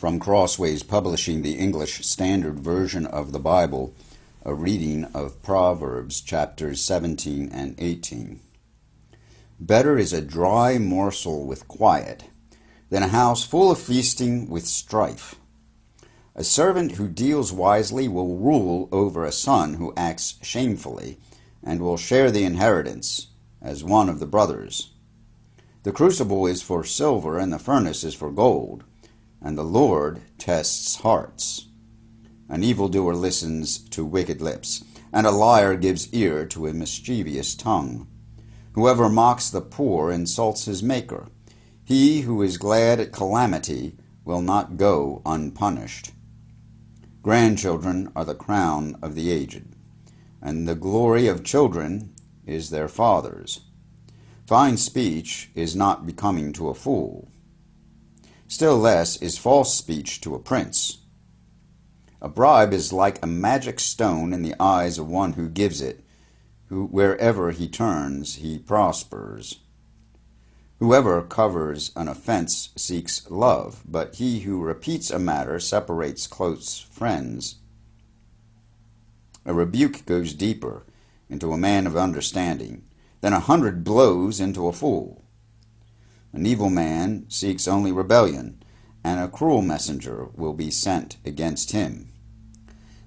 From Crossways Publishing, the English Standard Version of the Bible, a reading of Proverbs chapters 17 and 18. Better is a dry morsel with quiet than a house full of feasting with strife. A servant who deals wisely will rule over a son who acts shamefully, and will share the inheritance as one of the brothers. The crucible is for silver, and the furnace is for gold, and the Lord tests hearts. An evildoer listens to wicked lips, and a liar gives ear to a mischievous tongue. Whoever mocks the poor insults his Maker. He who is glad at calamity will not go unpunished. Grandchildren are the crown of the aged, and the glory of children is their fathers. Fine speech is not becoming to a fool. Still less is false speech to a prince. A bribe is like a magic stone in the eyes of one who gives it, who wherever he turns he prospers. Whoever covers an offense seeks love, but he who repeats a matter separates close friends. A rebuke goes deeper into a man of understanding than 100 blows into a fool. An evil man seeks only rebellion, and a cruel messenger will be sent against him.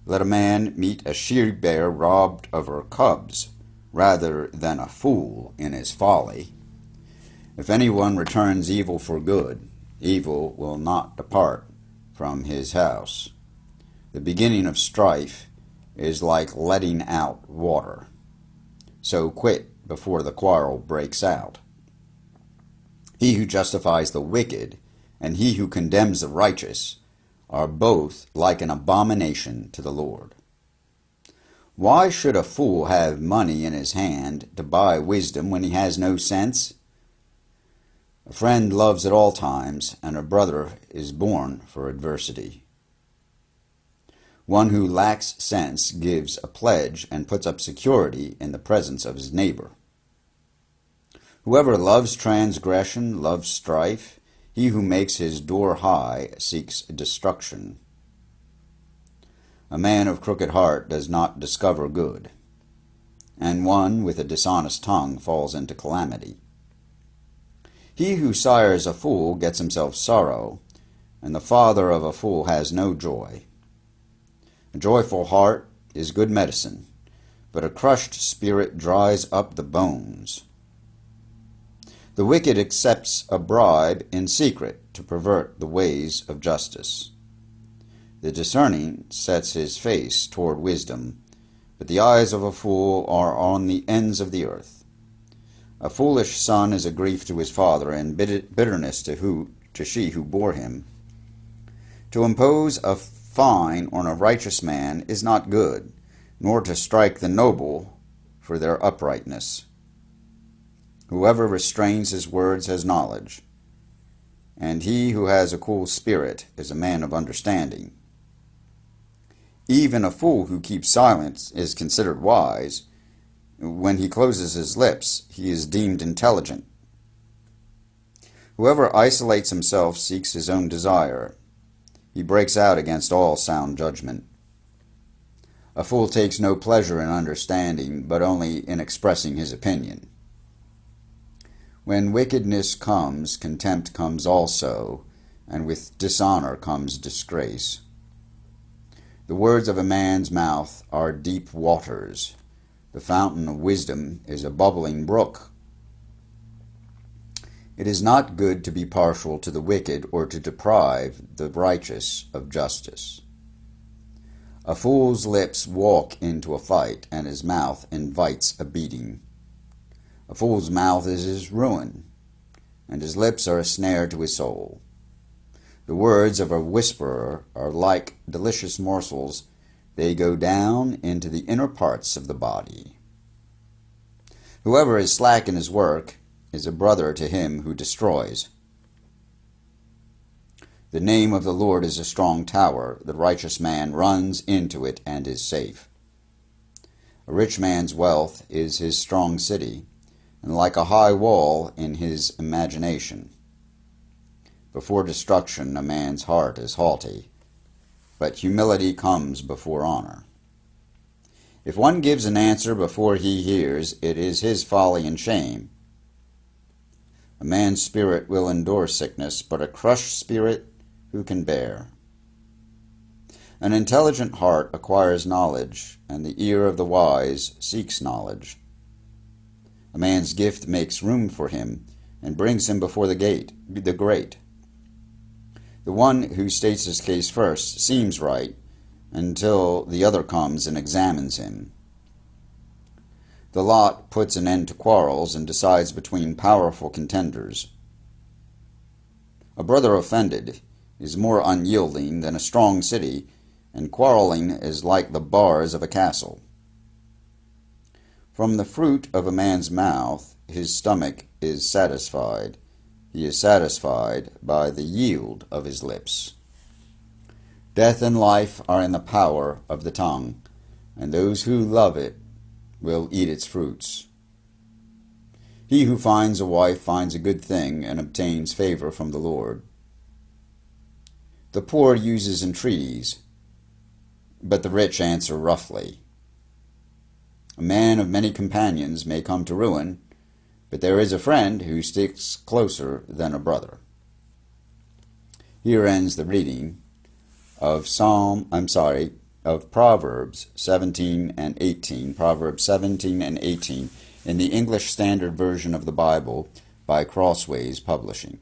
Let a man meet a she-bear robbed of her cubs, rather than a fool in his folly. If anyone returns evil for good, evil will not depart from his house. The beginning of strife is like letting out water. So quit before the quarrel breaks out. He who justifies the wicked and he who condemns the righteous are both like an abomination to the Lord. Why should a fool have money in his hand to buy wisdom when he has no sense? A friend loves at all times, and a brother is born for adversity. One who lacks sense gives a pledge and puts up security in the presence of his neighbor. Whoever loves transgression loves strife. He who makes his door high seeks destruction. A man of crooked heart does not discover good, and one with a dishonest tongue falls into calamity. He who sires a fool gets himself sorrow, and the father of a fool has no joy. A joyful heart is good medicine, but a crushed spirit dries up the bones. The wicked accepts a bribe in secret to pervert the ways of justice. The discerning sets his face toward wisdom, but the eyes of a fool are on the ends of the earth. A foolish son is a grief to his father, and bitterness to she who bore him. To impose a fine on a righteous man is not good, nor to strike the noble for their uprightness. Whoever restrains his words has knowledge, and he who has a cool spirit is a man of understanding. Even a fool who keeps silence is considered wise. When he closes his lips, he is deemed intelligent. Whoever isolates himself seeks his own desire. He breaks out against all sound judgment. A fool takes no pleasure in understanding, but only in expressing his opinion. When wickedness comes, contempt comes also, and with dishonor comes disgrace. The words of a man's mouth are deep waters. The fountain of wisdom is a bubbling brook. It is not good to be partial to the wicked or to deprive the righteous of justice. A fool's lips walk into a fight, and his mouth invites a beating. A fool's mouth is his ruin, and his lips are a snare to his soul. The words of a whisperer are like delicious morsels. They go down into the inner parts of the body. Whoever is slack in his work is a brother to him who destroys. The name of the Lord is a strong tower. The righteous man runs into it and is safe. A rich man's wealth is his strong city, and like a high wall in his imagination. Before destruction a man's heart is haughty, but humility comes before honor. If one gives an answer before he hears, it is his folly and shame. A man's spirit will endure sickness, but a crushed spirit who can bear? An intelligent heart acquires knowledge, and the ear of the wise seeks knowledge. A man's gift makes room for him, and brings him before the great. The one who states his case first seems right, until the other comes and examines him. The lot puts an end to quarrels and decides between powerful contenders. A brother offended is more unyielding than a strong city, and quarreling is like the bars of a castle. From the fruit of a man's mouth his stomach is satisfied. He is satisfied by the yield of his lips. Death and life are in the power of the tongue, and those who love it will eat its fruits. He who finds a wife finds a good thing and obtains favor from the Lord. The poor uses entreaties, but the rich answer roughly. A man of many companions may come to ruin, but there is a friend who sticks closer than a brother. Here ends the reading of Proverbs 17 and 18. Proverbs 17 and 18 in the English Standard Version of the Bible by Crossways Publishing.